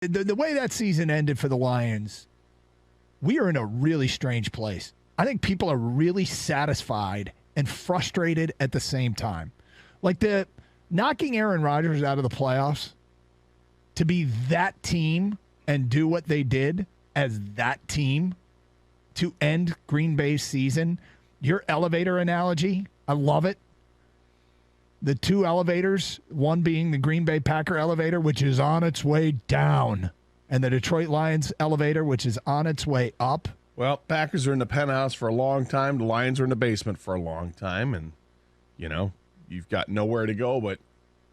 The way that season ended for the Lions, we are in a really strange place. I think people are really satisfied and frustrated at the same time. Like the knocking Aaron Rodgers out of the playoffs, to be that team and do what they did as that team to end Green Bay's season. Your elevator analogy, I love it. The two elevators, one being the Green Bay Packer elevator, which is on its way down, and the Detroit Lions elevator, which is on its way up. Well, Packers are in the penthouse for a long time. The Lions are in the basement for a long time. And, you've got nowhere to go but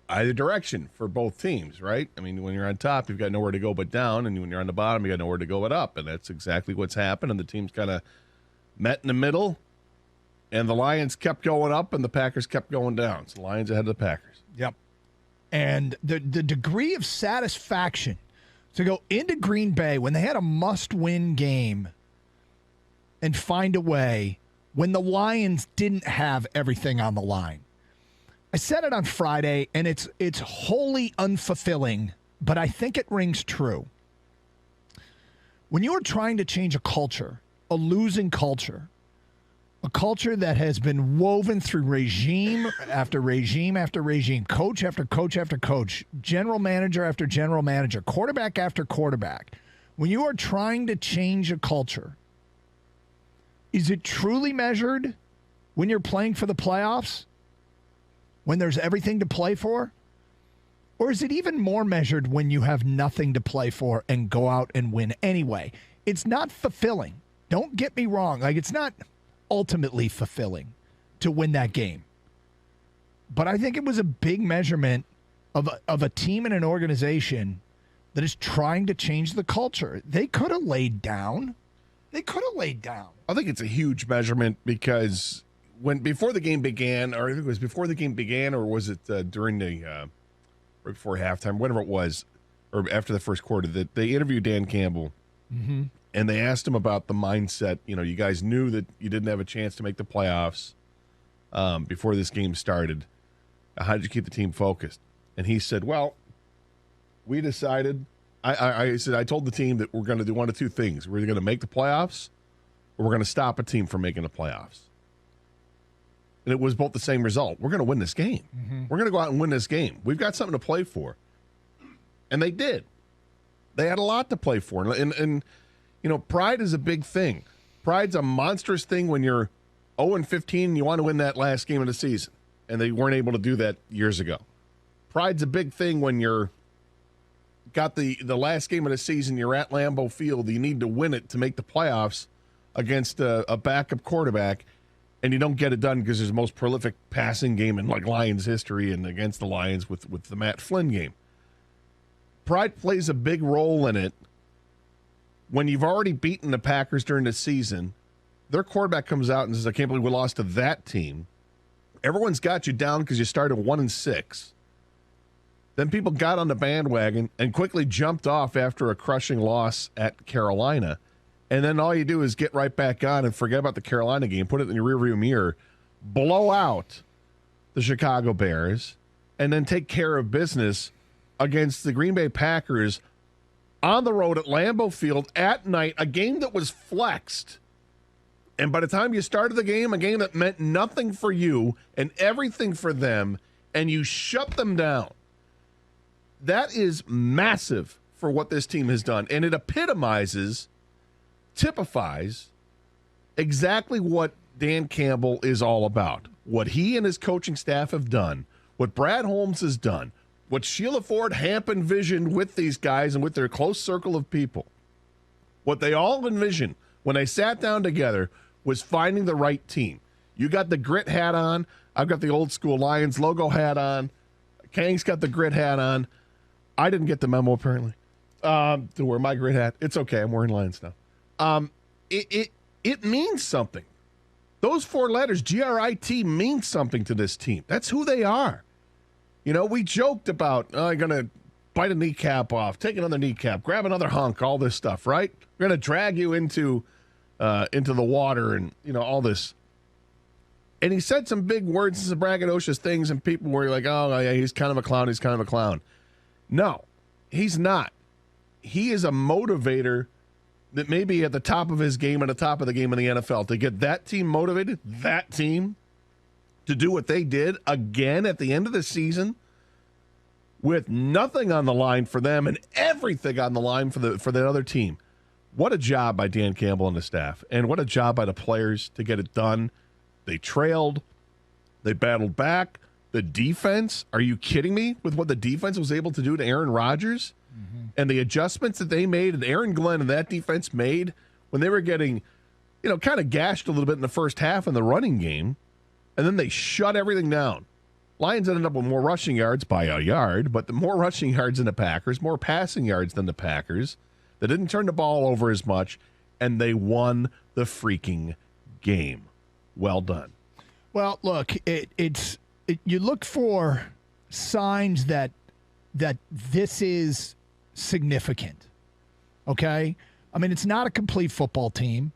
either direction for both teams, right? I mean, when you're on top, you've got nowhere to go but down. And when you're on the bottom, you got nowhere to go but up. And that's exactly what's happened. And the teams kind of met in the middle. And the Lions kept going up and the Packers kept going down. So the Lions ahead of the Packers. Yep. And the degree of satisfaction to go into Green Bay when they had a must-win game and find a way when the Lions didn't have everything on the line. I said it on Friday, and it's wholly unfulfilling, but I think it rings true. When you are trying to change a culture, a losing culture, a culture that has been woven through regime after regime after regime, coach after coach after coach, general manager after general manager, quarterback after quarterback. When you are trying to change a culture, is it truly measured when you're playing for the playoffs? When there's everything to play for? Or is it even more measured when you have nothing to play for and go out and win anyway? It's not fulfilling. Don't get me wrong. It's not ultimately fulfilling to win that game. But I think it was a big measurement of a team and an organization that is trying to change the culture. They could have laid down. I think it's a huge measurement because before the game began, or I think it was before the game began, or was it during the right before halftime, whatever it was, or after the first quarter, that they interviewed Dan Campbell. Mm-hmm. And they asked him about the mindset. You guys knew that you didn't have a chance to make the playoffs before this game started. How did you keep the team focused? And he said, well, we decided, I told the team that we're going to do one of two things. We're either going to make the playoffs or we're going to stop a team from making the playoffs. And it was both the same result. We're going to win this game. Mm-hmm. We're going to go out and win this game. We've got something to play for. And they did. They had a lot to play for. And pride is a big thing. Pride's a monstrous thing when you're 0-15 and you want to win that last game of the season. And they weren't able to do that years ago. Pride's a big thing when you're got the last game of the season, you're at Lambeau Field, you need to win it to make the playoffs against a backup quarterback, and you don't get it done because there's the most prolific passing game in Lions history and against the Lions with the Matt Flynn game. Pride plays a big role in it. When you've already beaten the Packers during the season, their quarterback comes out and says, I can't believe we lost to that team. Everyone's got you down because you started 1-6. Then people got on the bandwagon and quickly jumped off after a crushing loss at Carolina. And then all you do is get right back on and forget about the Carolina game, put it in your rearview mirror, blow out the Chicago Bears, and then take care of business against the Green Bay Packers on the road at Lambeau Field at night, a game that was flexed. And by the time you started the game, a game that meant nothing for you and everything for them, and you shut them down. That is massive for what this team has done. And it typifies exactly what Dan Campbell is all about. What he and his coaching staff have done, what Brad Holmes has done, what Sheila Ford Hamp envisioned with these guys and with their close circle of people. What they all envisioned when they sat down together was finding the right team. You got the grit hat on. I've got the old school Lions logo hat on. Kang's got the grit hat on. I didn't get the memo, apparently, to wear my grit hat. It's okay. I'm wearing Lions now. It means something. Those four letters, G-R-I-T, means something to this team. That's who they are. We joked about, I'm going to bite a kneecap off, take another kneecap, grab another hunk, all this stuff, right? We're going to drag you into the water and, all this. And he said some big words and some braggadocious things, and people were like, oh, yeah, he's kind of a clown, No, he's not. he is a motivator that may be at the top of his game and the top of the game in the NFL. To get that team motivated, that team, to do what they did again at the end of the season with nothing on the line for them and everything on the line for the other team. What a job by Dan Campbell and the staff, and what a job by the players to get it done. They trailed. They battled back. The defense, are you kidding me with what the defense was able to do to Aaron Rodgers? Mm-hmm. And the adjustments that they made and Aaron Glenn and that defense made when they were getting, kind of gashed a little bit in the first half in the running game, and then they shut everything down. Lions ended up with more rushing yards by a yard, but the more rushing yards than the Packers, more passing yards than the Packers. They didn't turn the ball over as much, and they won the freaking game. Well done. Well, look, you look for signs that this is significant, okay? I mean, it's not a complete football team.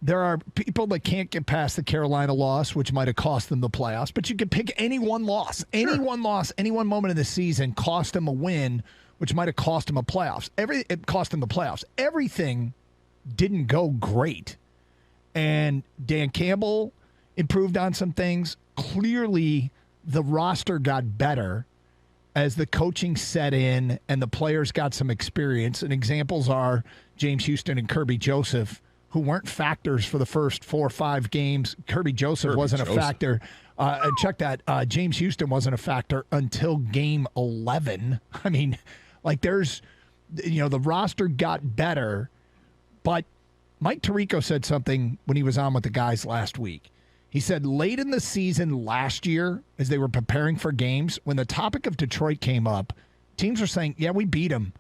There are people that can't get past the Carolina loss, which might have cost them the playoffs, but you can pick any one loss. Sure. Any one loss, any one moment of the season cost them a win, which might have cost them a playoffs. It cost them the playoffs. Everything didn't go great. And Dan Campbell improved on some things. Clearly, the roster got better as the coaching set in and the players got some experience. And examples are James Houston and Kirby Joseph, who weren't factors for the first 4 or 5 games. Kirby Joseph wasn't a factor. Check that. James Houston wasn't a factor until game 11. I mean, the roster got better. But Mike Tirico said something when he was on with the guys last week. He said late in the season last year, as they were preparing for games, when the topic of Detroit came up, teams were saying, yeah, we beat them,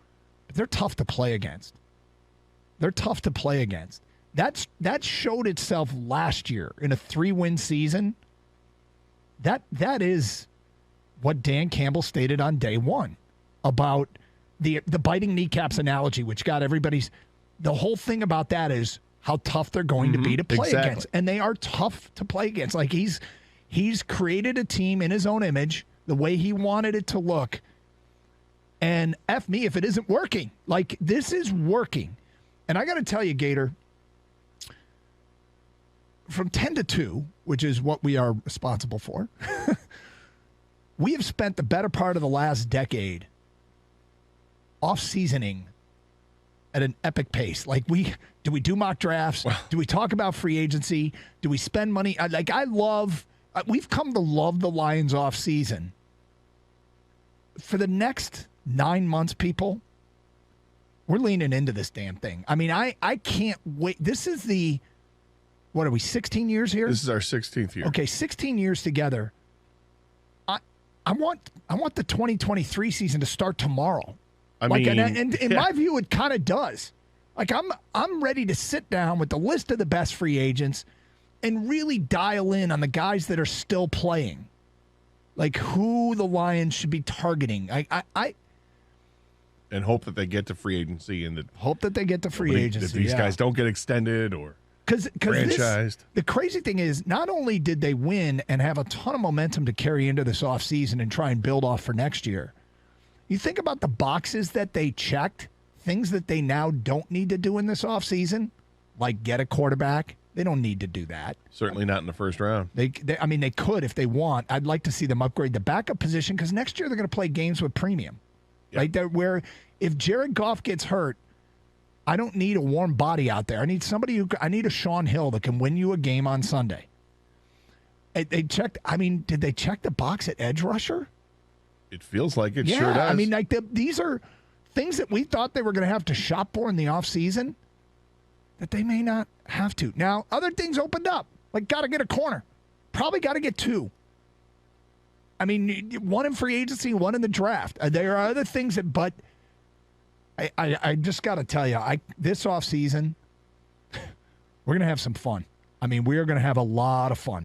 but they're tough to play against. That showed itself last year in a 3-win season. That is what Dan Campbell stated on day one about the biting kneecaps analogy, which got everybody's – the whole thing about that is how tough they're going to be to play against. And they are tough to play against. Like he's created a team in his own image, the way he wanted it to look. And F me if it isn't working. Like, this is working. And I got to tell you, Gator, from 10 to 2, which is what we are responsible for, we have spent the better part of the last decade off-seasoning at an epic pace. Like, do we do mock drafts? Well, do we talk about free agency? Do we spend money? We've come to love the Lions off season. For the next 9 months, people, we're leaning into this damn thing. I mean, I can't wait. This is what are we, 16 years here? This is our 16th year. Okay, 16 years together. I want the 2023 season to start tomorrow. In my view, it kind of does. Like, I'm ready to sit down with the list of the best free agents and really dial in on the guys that are still playing, like who the Lions should be targeting. And hope that they get to free agency and that these guys don't get extended or franchised. The crazy thing is, not only did they win and have a ton of momentum to carry into this offseason and try and build off for next year, you think about the boxes that they checked, things that they now don't need to do in this offseason, like get a quarterback. They don't need to do that. Certainly not in the first round. They could if they want. I'd like to see them upgrade the backup position because next year they're going to play games with premium. Yep. Right? Where if Jared Goff gets hurt, I don't need a warm body out there. I need a Sean Hill that can win you a game on Sunday. They checked. I mean, did they check the box at edge rusher? It feels like it sure does. I mean, these are things that we thought they were going to have to shop for in the offseason that they may not have to. Now, other things opened up. Like, got to get a corner. Probably got to get 2. I mean, 1 in free agency, 1 in the draft. There are other things but I just got to tell you, this offseason, we're going to have some fun. I mean, we are going to have a lot of fun.